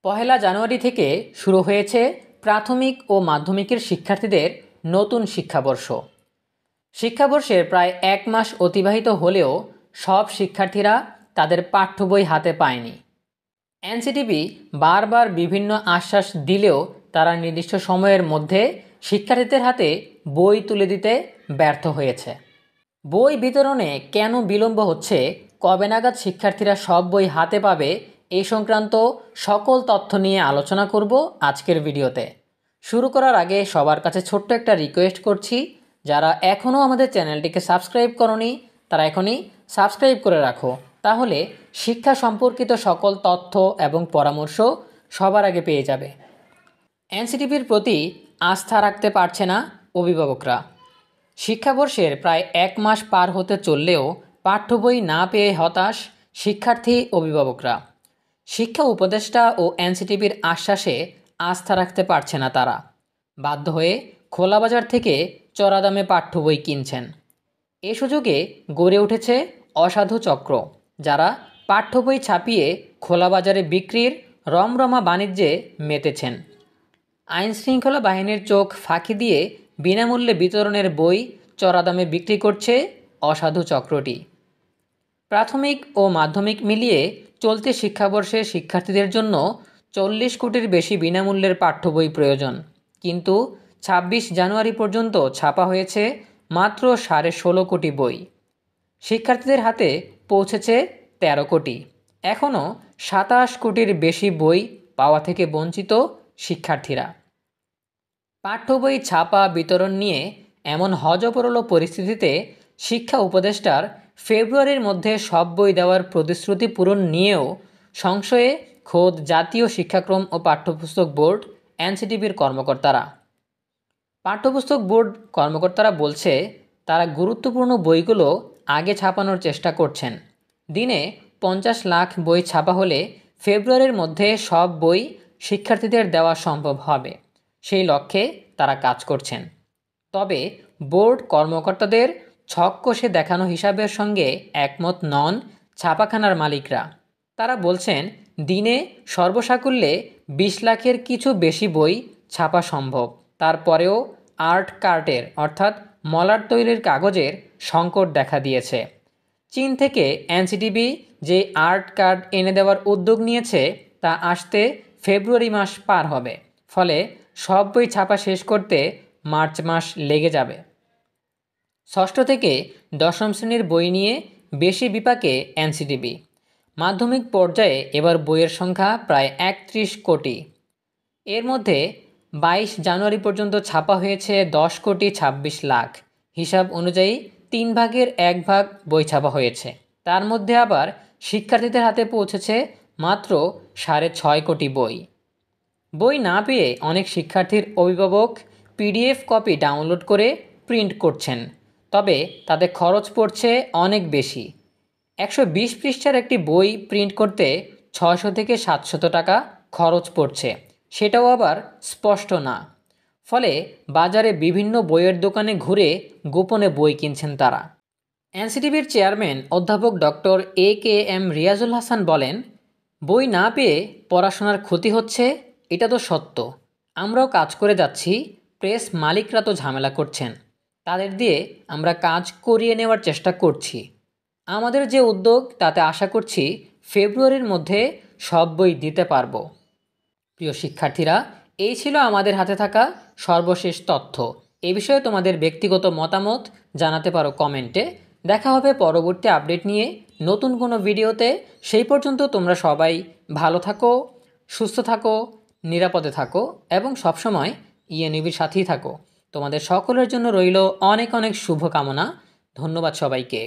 পহেলা জানুয়ারি থেকে শুরু হয়েছে প্রাথমিক ও মাধ্যমিকের শিক্ষার্থীদের নতুন শিক্ষাবর্ষ। শিক্ষাবর্ষের প্রায় এক মাস অতিবাহিত হলেও সব শিক্ষার্থীরা তাদের পাঠ্য বই হাতে পায়নি। এনসিটিবি বারবার বিভিন্ন আশ্বাস দিলেও তারা নির্দিষ্ট সময়ের মধ্যে শিক্ষার্থীদের হাতে বই তুলে দিতে ব্যর্থ হয়েছে। বই বিতরণে কেন বিলম্ব হচ্ছে, কবে নাগাদ শিক্ষার্থীরা সব বই হাতে পাবে, এই সংক্রান্ত সকল তথ্য নিয়ে আলোচনা করব আজকের ভিডিওতে। শুরু করার আগে সবার কাছে ছোট্ট একটা রিকোয়েস্ট করছি, যারা এখনও আমাদের চ্যানেলটিকে সাবস্ক্রাইব করনি তারা এখনই সাবস্ক্রাইব করে রাখো, তাহলে শিক্ষা সম্পর্কিত সকল তথ্য এবং পরামর্শ সবার আগে পেয়ে যাবে। এনসিটিবির প্রতি আস্থা রাখতে পারছে না অভিভাবকরা। শিক্ষাবর্ষের প্রায় এক মাস পার হতে চললেও পাঠ্য বই না পেয়ে হতাশ শিক্ষার্থী অভিভাবকরা। শিক্ষা উপদেষ্টা ও এনসিটিবির আশ্বাসে আস্থা রাখতে পারছে না তারা। বাধ্য হয়ে খোলা বাজার থেকে চড়া দামে পাঠ্য বই কিনছেন। এ সুযোগে গড়ে উঠেছে অসাধু চক্র, যারা পাঠ্য বই ছাপিয়ে খোলা বাজারে বিক্রির রমরমা বাণিজ্যে মেতেছেন। আইনশৃঙ্খলা বাহিনীর চোখ ফাঁকি দিয়ে বিনামূল্যে বিতরণের বই চড়া দামে বিক্রি করছে অসাধু চক্রটি। প্রাথমিক ও মাধ্যমিক মিলিয়ে চলতি শিক্ষাবর্ষে শিক্ষার্থীদের জন্য 40 কোটির বেশি বিনামূল্যের পাঠ্য বই প্রয়োজন, কিন্তু 26 জানুয়ারি পর্যন্ত ছাপা হয়েছে মাত্র 16.5 কোটি বই। শিক্ষার্থীদের হাতে পৌঁছেছে 13 কোটি। এখনও 27 কোটির বেশি বই পাওয়া থেকে বঞ্চিত শিক্ষার্থীরা। পাঠ্য বই ছাপা বিতরণ নিয়ে এমন হযবরল পরিস্থিতিতে শিক্ষা উপদেষ্টার ফেব্রুয়ারির মধ্যে সব বই দেওয়ার প্রতিশ্রুতি পূরণ নিয়েও সংশয়ে খোদ জাতীয় শিক্ষাক্রম ও পাঠ্যপুস্তক বোর্ড এনসিটিবির কর্মকর্তারা। পাঠ্যপুস্তক বোর্ড কর্মকর্তারা বলছে, তারা গুরুত্বপূর্ণ বইগুলো আগে ছাপানোর চেষ্টা করছেন। দিনে 50 লাখ বই ছাপা হলে ফেব্রুয়ারির মধ্যে সব বই শিক্ষার্থীদের দেওয়া সম্ভব হবে, সেই লক্ষ্যে তারা কাজ করছেন। তবে বোর্ড কর্মকর্তাদের ছক কষে দেখানো হিসাবের সঙ্গে একমত নন ছাপাখানার মালিকরা। তারা বলছেন, দিনে সর্বসাকুল্যে 20 লাখের কিছু বেশি বই ছাপা সম্ভব। তারপরেও আর্ট কার্টের অর্থাৎ মলাট তৈরির কাগজের সংকট দেখা দিয়েছে। চীন থেকে এনসিটিবি যে আর্ট কার্ড এনে দেওয়ার উদ্যোগ নিয়েছে তা আসতে ফেব্রুয়ারি মাস পার হবে, ফলে সব বই ছাপা শেষ করতে মার্চ মাস লেগে যাবে। ষষ্ঠ থেকে দশম শ্রেণীর বই নিয়ে বেশি বিপাকে এনসিটিবি। মাধ্যমিক পর্যায়ে এবার বইয়ের সংখ্যা প্রায় 31 কোটি। এর মধ্যে 22 জানুয়ারি পর্যন্ত ছাপা হয়েছে 10 কোটি 26 লাখ। হিসাব অনুযায়ী 3 ভাগের 1 ভাগ বই ছাপা হয়েছে। তার মধ্যে আবার শিক্ষার্থীদের হাতে পৌঁছেছে মাত্র 6.5 কোটি বই। বই না পেয়ে অনেক শিক্ষার্থীর অভিভাবক পিডিএফ কপি ডাউনলোড করে প্রিন্ট করছেন, তবে তাতে খরচ পড়ছে অনেক বেশি। 120 পৃষ্ঠার একটি বই প্রিন্ট করতে 600 থেকে 700 টাকা খরচ পড়ছে, সেটাও আবার স্পষ্ট না। ফলে বাজারে বিভিন্ন বইয়ের দোকানে ঘুরে গোপনে বই কিনছেন তারা। এনসিটিবির চেয়ারম্যান অধ্যাপক ডক্টর AKM রিয়াজুল হাসান বলেন, বই না পেয়ে পড়াশোনার ক্ষতি হচ্ছে এটা তো সত্য। আমরাও কাজ করে যাচ্ছি, প্রেস মালিকরা তো ঝামেলা করছেন, তাদের দিয়ে আমরা কাজ করিয়ে নেওয়ার চেষ্টা করছি। আমাদের যে উদ্যোগ তাতে আশা করছি ফেব্রুয়ারির মধ্যে সব বই দিতে পারবো। প্রিয় শিক্ষার্থীরা, এই ছিল আমাদের হাতে থাকা সর্বশেষ তথ্য। এ বিষয়ে তোমাদের ব্যক্তিগত মতামত জানাতে পারো কমেন্টে। দেখা হবে পরবর্তী আপডেট নিয়ে নতুন কোনো ভিডিওতে। সেই পর্যন্ত তোমরা সবাই ভালো থাকো, সুস্থ থাকো, নিরাপদে থাকো এবং সবসময় ইএনইবির সাথেই থাকো। তোমাদের সকলের জন্য রইল অনেক অনেক শুভকামনা। ধন্যবাদ সবাইকে।